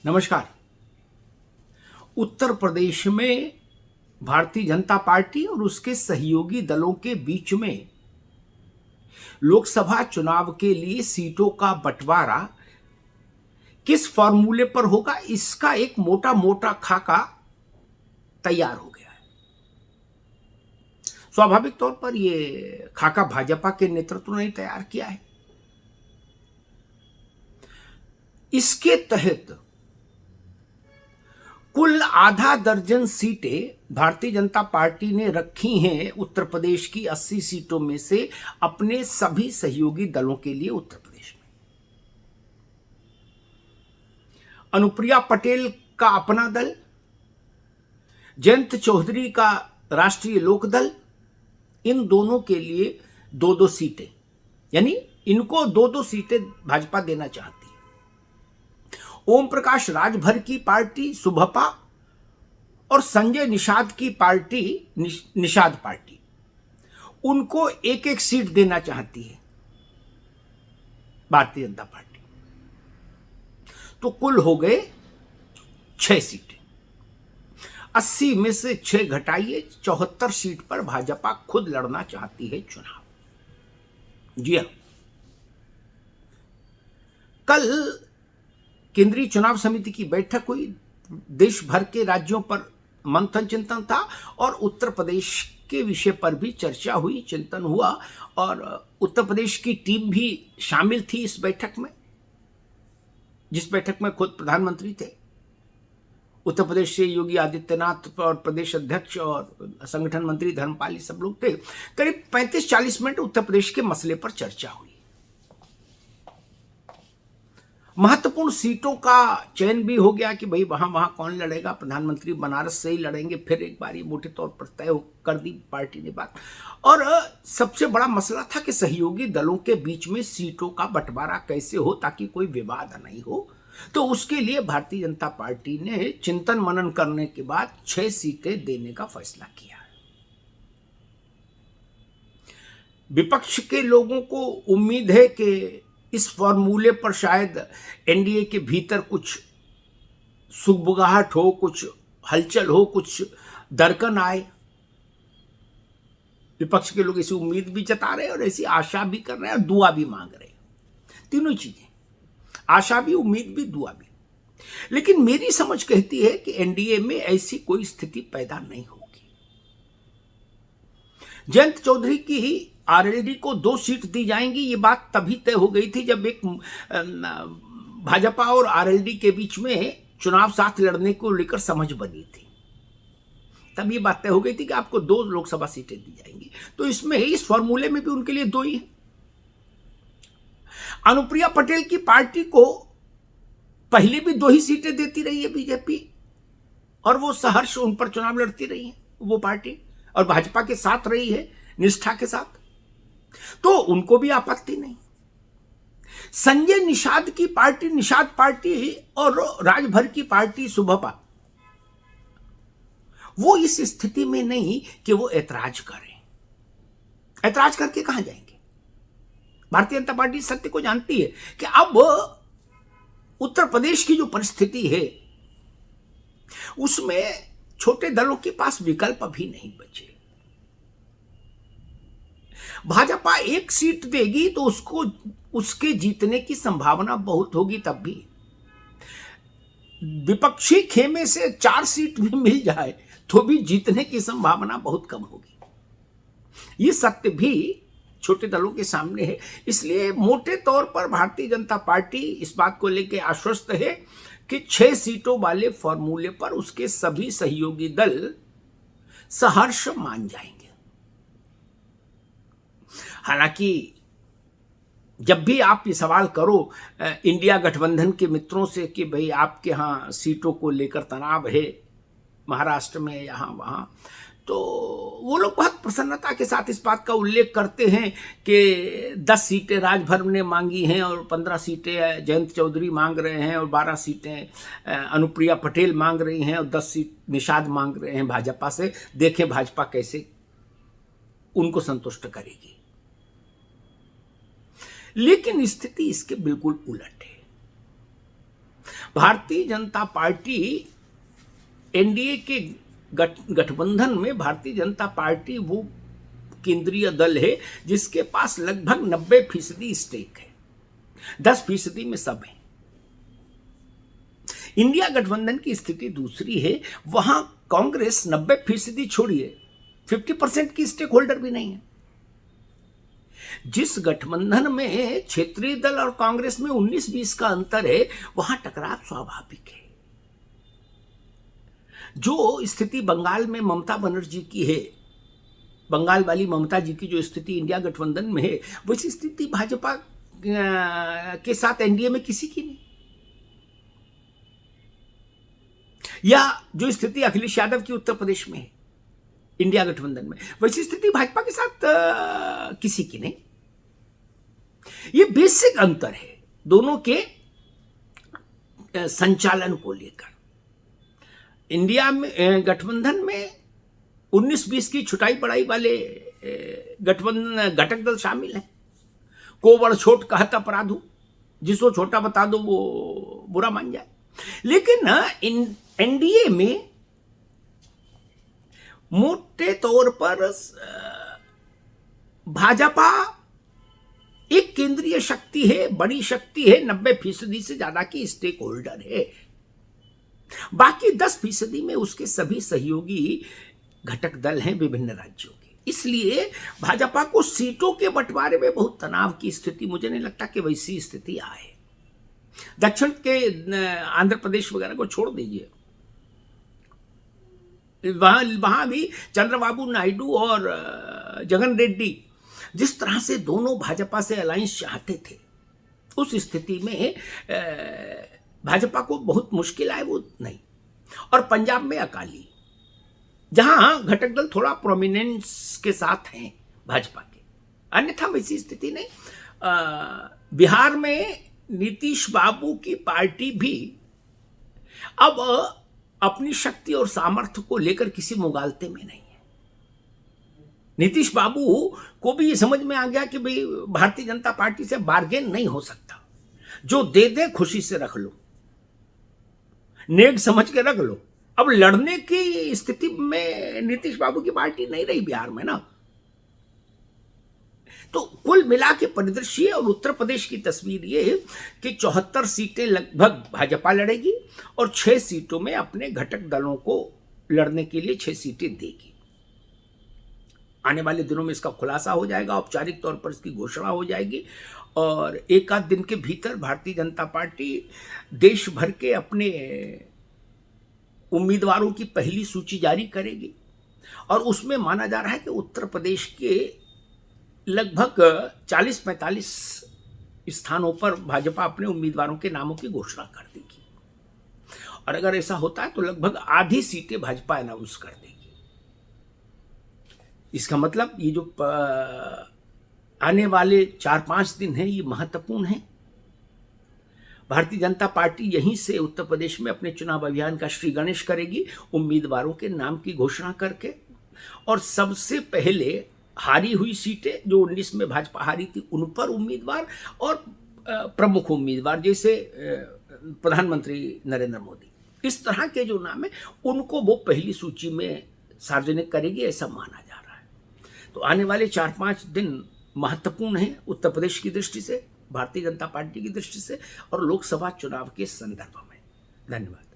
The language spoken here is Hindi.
नमस्कार। उत्तर प्रदेश में भारतीय जनता पार्टी और उसके सहयोगी दलों के बीच में लोकसभा चुनाव के लिए सीटों का बंटवारा किस फॉर्मूले पर होगा, इसका एक मोटा मोटा खाका तैयार हो गया है। स्वाभाविक तौर पर यह खाका भाजपा के नेतृत्व ने तैयार किया है। इसके तहत कुल आधा दर्जन सीटें भारतीय जनता पार्टी ने रखी हैं उत्तर प्रदेश की 80 सीटों में से अपने सभी सहयोगी दलों के लिए। उत्तर प्रदेश में अनुप्रिया पटेल का अपना दल, जयंत चौधरी का राष्ट्रीय लोकदल, इन दोनों के लिए दो दो सीटें, यानी इनको दो दो सीटें भाजपा देना चाहती है। ओम प्रकाश राजभर की पार्टी सुभपा और संजय निषाद की पार्टी निषाद पार्टी, उनको एक एक सीट देना चाहती है भारतीय जनता पार्टी। तो कुल हो गए 6 सीटें। 80 में से 6 घटाइए, 74 सीट पर भाजपा खुद लड़ना चाहती है चुनाव। जी हां, कल केंद्रीय चुनाव समिति की बैठक हुई। देश भर के राज्यों पर मंथन चिंतन था और उत्तर प्रदेश के विषय पर भी चर्चा हुई, चिंतन हुआ। और उत्तर प्रदेश की टीम भी शामिल थी इस बैठक में, जिस बैठक में खुद प्रधानमंत्री थे। उत्तर प्रदेश से योगी आदित्यनाथ और प्रदेश अध्यक्ष और संगठन मंत्री धर्मपाल, सब लोग थे। करीब 35-40 मिनट उत्तर प्रदेश के मसले पर चर्चा हुई। महत्वपूर्ण सीटों का चयन भी हो गया कि भाई वहां कौन लड़ेगा। प्रधानमंत्री बनारस से ही लड़ेंगे, फिर एक बार ये मोटे तौर पर तय कर दी पार्टी ने बात। और सबसे बड़ा मसला था कि सहयोगी दलों के बीच में सीटों का बंटवारा कैसे हो ताकि कोई विवाद नहीं हो। तो उसके लिए भारतीय जनता पार्टी ने चिंतन मनन करने के बाद 6 सीटें देने का फैसला किया। विपक्ष के लोगों को उम्मीद है कि इस फॉर्मूले पर शायद एनडीए के भीतर कुछ सुगबुगाहट हो, कुछ हलचल हो, कुछ दरकन आए। विपक्ष के लोग ऐसी उम्मीद भी जता रहे हैं और ऐसी आशा भी कर रहे हैं और दुआ भी मांग रहे हैं। तीनों चीजें, आशा भी, उम्मीद भी, दुआ भी। लेकिन मेरी समझ कहती है कि एनडीए में ऐसी कोई स्थिति पैदा नहीं होगी। जयंत चौधरी की ही आरएलडी को 2 सीट दी जाएंगी, ये बात तभी तय हो गई थी जब एक भाजपा और आरएलडी के बीच में चुनाव साथ लड़ने को लेकर समझ बनी थी। तब ये बात तय हो गई थी कि आपको 2 लोकसभा सीटें दी जाएंगी। तो इसमें इस फॉर्मूले में भी उनके लिए 2 ही है। अनुप्रिया पटेल की पार्टी को पहले भी 2 ही सीटें देती रही है बीजेपी, और वो सहर्ष उन पर चुनाव लड़ती रही है वो पार्टी, और भाजपा के साथ रही है निष्ठा के साथ, तो उनको भी आपत्ति नहीं। संजय निषाद की पार्टी निषाद पार्टी और राजभर की पार्टी सुभपा, वो इस स्थिति में नहीं कि वो ऐतराज करें। ऐतराज करके कहां जाएंगे। भारतीय जनता पार्टी सत्य को जानती है कि अब उत्तर प्रदेश की जो परिस्थिति है उसमें छोटे दलों के पास विकल्प भी नहीं बचे। भाजपा 1 सीट देगी तो उसको उसके जीतने की संभावना बहुत होगी। तब भी विपक्षी खेमे से 4 सीट भी मिल जाए तो भी जीतने की संभावना बहुत कम होगी। ये सत्य भी छोटे दलों के सामने है। इसलिए मोटे तौर पर भारतीय जनता पार्टी इस बात को लेकर आश्वस्त है कि 6 सीटों वाले फॉर्मूले पर उसके सभी सहयोगी दल सहर्ष मान जाएंगे। हालांकि जब भी आप ये सवाल करो इंडिया गठबंधन के मित्रों से कि भाई आपके यहाँ सीटों को लेकर तनाव है महाराष्ट्र में, यहाँ वहाँ, तो वो लोग बहुत प्रसन्नता के साथ इस बात का उल्लेख करते हैं कि 10 सीटें राजभर ने मांगी हैं और 15 सीटें जयंत चौधरी मांग रहे हैं और 12 सीटें अनुप्रिया पटेल मांग रही हैं और 10 सीट निषाद मांग रहे हैं भाजपा से। देखें भाजपा कैसे उनको संतुष्ट करेगी। लेकिन स्थिति इसके बिल्कुल उलट है। भारतीय जनता पार्टी एनडीए के गठबंधन में भारतीय जनता पार्टी वो केंद्रीय दल है जिसके पास लगभग 90% स्टेक है, 10% में सब है। इंडिया गठबंधन की स्थिति दूसरी है, वहां कांग्रेस 90% छोड़िए 50% की स्टेक होल्डर भी नहीं है। जिस गठबंधन में क्षेत्रीय दल और कांग्रेस में 19-20 का अंतर है, वहां टकराव स्वाभाविक है। जो स्थिति बंगाल में ममता बनर्जी की है, बंगाल वाली ममता जी की जो स्थिति इंडिया गठबंधन में है, वैसी स्थिति भाजपा के साथ एनडीए में किसी की नहीं। या जो स्थिति अखिलेश यादव की उत्तर प्रदेश में है इंडिया गठबंधन में, वैसी स्थिति भाजपा के साथ किसी की नहीं। ये बेसिक अंतर है दोनों के संचालन को लेकर। इंडिया में गठबंधन में 19-20 की छुटाई पड़ाई वाले गठबंधन घटक दल शामिल हैं। को बड़ छोट कहत अपराधु, जिसको छोटा बता दो वो बुरा मान जाए। लेकिन एनडीए में मोटे तौर पर भाजपा एक केंद्रीय शक्ति है, बड़ी शक्ति है, 90% से ज्यादा की स्टेक होल्डर है। बाकी 10% में उसके सभी सहयोगी घटक दल हैं विभिन्न राज्यों के। इसलिए भाजपा को सीटों के बंटवारे में बहुत तनाव की स्थिति, मुझे नहीं लगता कि वैसी स्थिति आए। दक्षिण के आंध्र प्रदेश वगैरह को छोड़ दीजिए, वहां भी चंद्रबाबू नायडू और जगन रेड्डी जिस तरह से दोनों भाजपा से अलायंस चाहते थे, उस स्थिति में भाजपा को बहुत मुश्किल आए वो नहीं। और पंजाब में अकाली, जहां घटक दल थोड़ा प्रोमिनेंस के साथ हैं भाजपा के, अन्यथा वैसी स्थिति नहीं। बिहार में नीतीश बाबू की पार्टी भी अब अपनी शक्ति और सामर्थ्य को लेकर किसी मुगालते में नहीं है। नीतीश बाबू को भी ये समझ में आ गया कि भाई भारतीय जनता पार्टी से बार्गेन नहीं हो सकता, जो दे दे खुशी से रख लो, नेक समझ के रख लो। अब लड़ने की स्थिति में नीतीश बाबू की पार्टी नहीं रही बिहार में ना। तो कुल मिला के परिदृश्य और उत्तर प्रदेश की तस्वीर ये है कि 74 सीटें लगभग भाजपा लड़ेगी और 6 सीटों में अपने घटक दलों को लड़ने के लिए 6 सीटें देगी। आने वाले दिनों में इसका खुलासा हो जाएगा, औपचारिक तौर पर इसकी घोषणा हो जाएगी और एक आध दिन के भीतर भारतीय जनता पार्टी देश भर के अपने उम्मीदवारों की पहली सूची जारी करेगी। और उसमें माना जा रहा है कि उत्तर प्रदेश के लगभग 40-45 स्थानों पर भाजपा अपने उम्मीदवारों के नामों की घोषणा कर देगी। और अगर ऐसा होता है तो लगभग आधी सीटें भाजपा अनाउंस कर देगी। इसका मतलब ये जो आने वाले 4-5 दिन हैं ये महत्वपूर्ण हैं। भारतीय जनता पार्टी यहीं से उत्तर प्रदेश में अपने चुनाव अभियान का श्री गणेश करेगी, उम्मीदवारों के नाम की घोषणा करके। और सबसे पहले हारी हुई सीटें जो 19 में भाजपा हारी थी उन पर उम्मीदवार और प्रमुख उम्मीदवार जैसे प्रधानमंत्री नरेंद्र मोदी, इस तरह के जो नाम है उनको वो पहली सूची में सार्वजनिक करेगी, ऐसा माना जा रहा है। तो आने वाले 4-5 दिन महत्वपूर्ण है उत्तर प्रदेश की दृष्टि से, भारतीय जनता पार्टी की दृष्टि से और लोकसभा चुनाव के संदर्भ में। धन्यवाद।